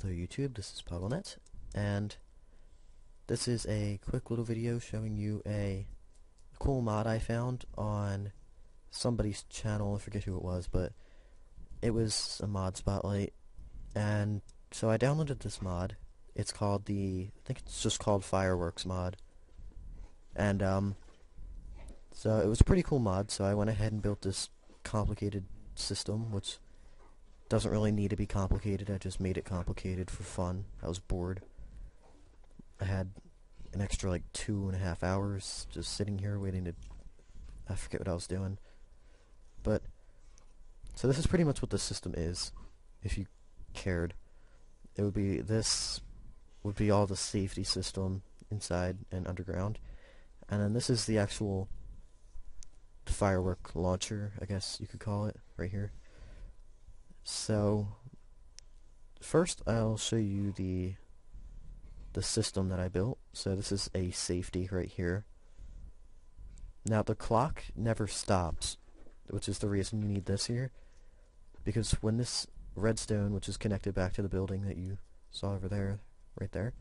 Hello YouTube, this is PuggleNet, and this is a quick little video showing you a cool mod I found on somebody's channel. I forget who it was, but it was a mod spotlight, and so I downloaded this mod. It's called I think it's just called Fireworks mod, and so it was a pretty cool mod, so I went ahead and built this complicated system, which doesn't really need to be complicated. I just made it complicated for fun. I was bored. I had an extra like 2.5 hours just sitting here waiting to... I forget what I was doing. But, so this is pretty much what the system is, if you cared. It would be, this would be all the safety system inside and underground. And then this is the actual firework launcher, I guess you could call it, right here. So, first I'll show you the system that I built. So this is a safety right here. Now the clock never stops, which is the reason you need this here, because when this redstone, which is connected back to the building that you saw over there, right there,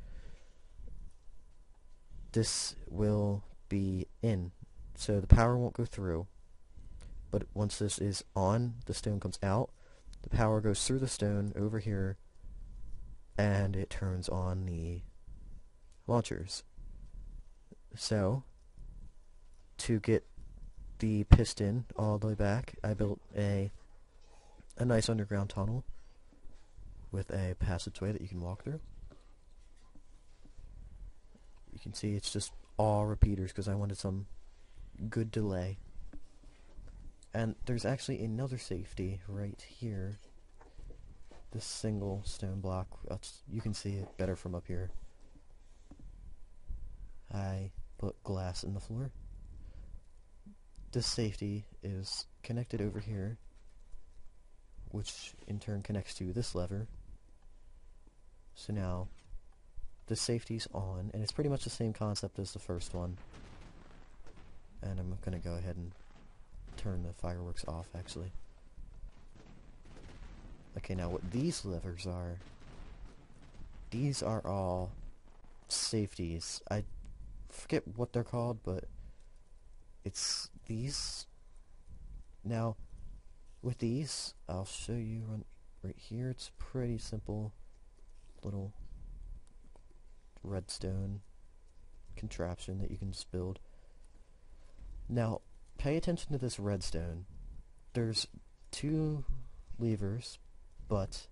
this will be in, so the power won't go through. But once this is on, the stone comes out, the power goes through the stone over here, and it turns on the launchers. So, to get the piston all the way back, I built a nice underground tunnel with a passageway that you can walk through. You can see it's just all repeaters because I wanted some good delay. And there's actually another safety right here. This single stone block, you can see it better from up here. I put glass in the floor. This safety is connected over here, which in turn connects to this lever. So now, the safety's on, and it's pretty much the same concept as the first one. And I'm gonna go ahead and turn the fireworks off, actually. Okay, now what these levers are, these are all safeties. I forget what they're called, but it's these. Now, with these, I'll show you right here. It's pretty simple little redstone contraption that you can just build. Now, pay attention to this redstone. There's two levers, but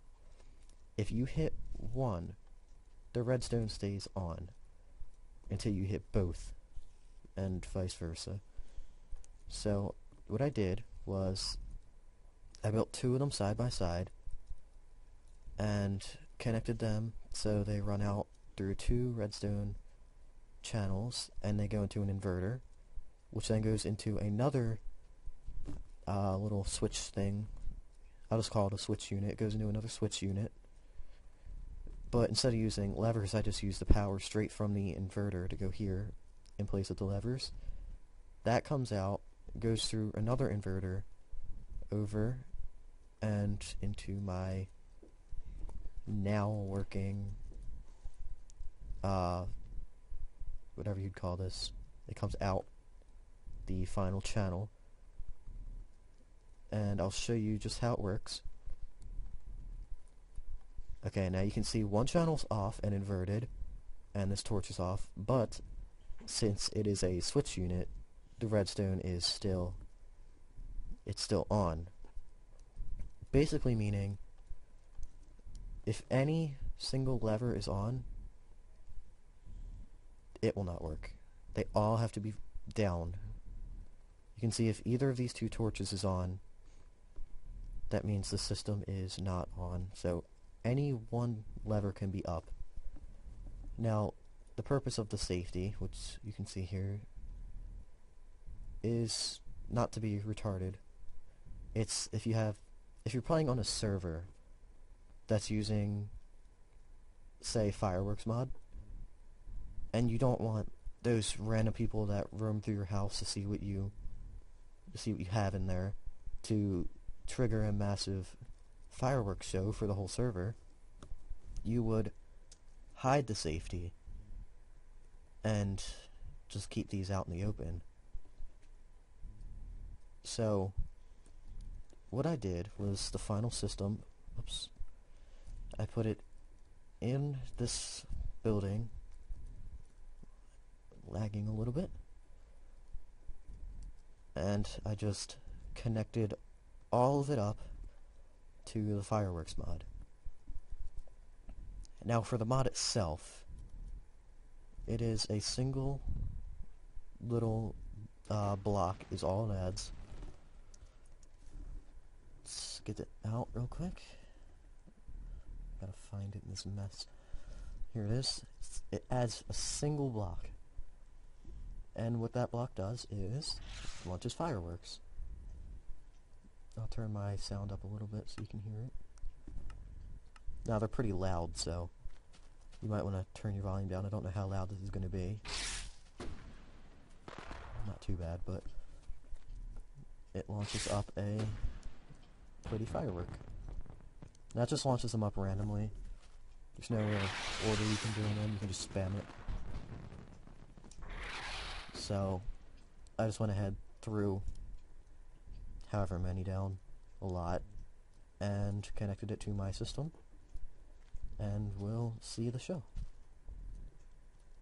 if you hit one, the redstone stays on until you hit both, and vice versa. So what I did was I built two of them side by side and connected them so they run out through two redstone channels, and they go into an inverter, which then goes into another little switch thing. I'll just call it a switch unit. It goes into another switch unit. But instead of using levers, I just use the power straight from the inverter to go here in place of the levers. That comes out, goes through another inverter, over, and into my now working, whatever you'd call this. It comes out the final channel, and I'll show you just how it works. Okay, now you can see one channel's off and inverted, and this torch is off, but since it is a switch unit, the redstone is still on. Basically meaning, if any single lever is on, it will not work. They all have to be down. You can see if either of these two torches is on, that means the system is not on. So any one lever can be up. Now, the purpose of the safety, which you can see here, is not to be retarded. It's if you're playing on a server that's using, say, Fireworks mod, and you don't want those random people that roam through your house to see what you have in there to trigger a massive fireworks show for the whole server, you would hide the safety and just keep these out in the open. So what I did was the final system, oops, I put it in this building, lagging a little bit, and I just connected all of it up to the fireworks mod. Now for the mod itself, it is a single little block is all it adds. Let's get it out real quick. Gotta find it in this mess. Here it is. It adds a single block. And what that block does is launches fireworks. I'll turn my sound up a little bit so you can hear it. Now they're pretty loud, so you might want to turn your volume down. I don't know how loud this is going to be. Not too bad, but it launches up a pretty firework. That just launches them up randomly. There's no order you can do them in. You can just spam it. So I just went ahead, threw however many down, a lot, and connected it to my system, and we'll see the show.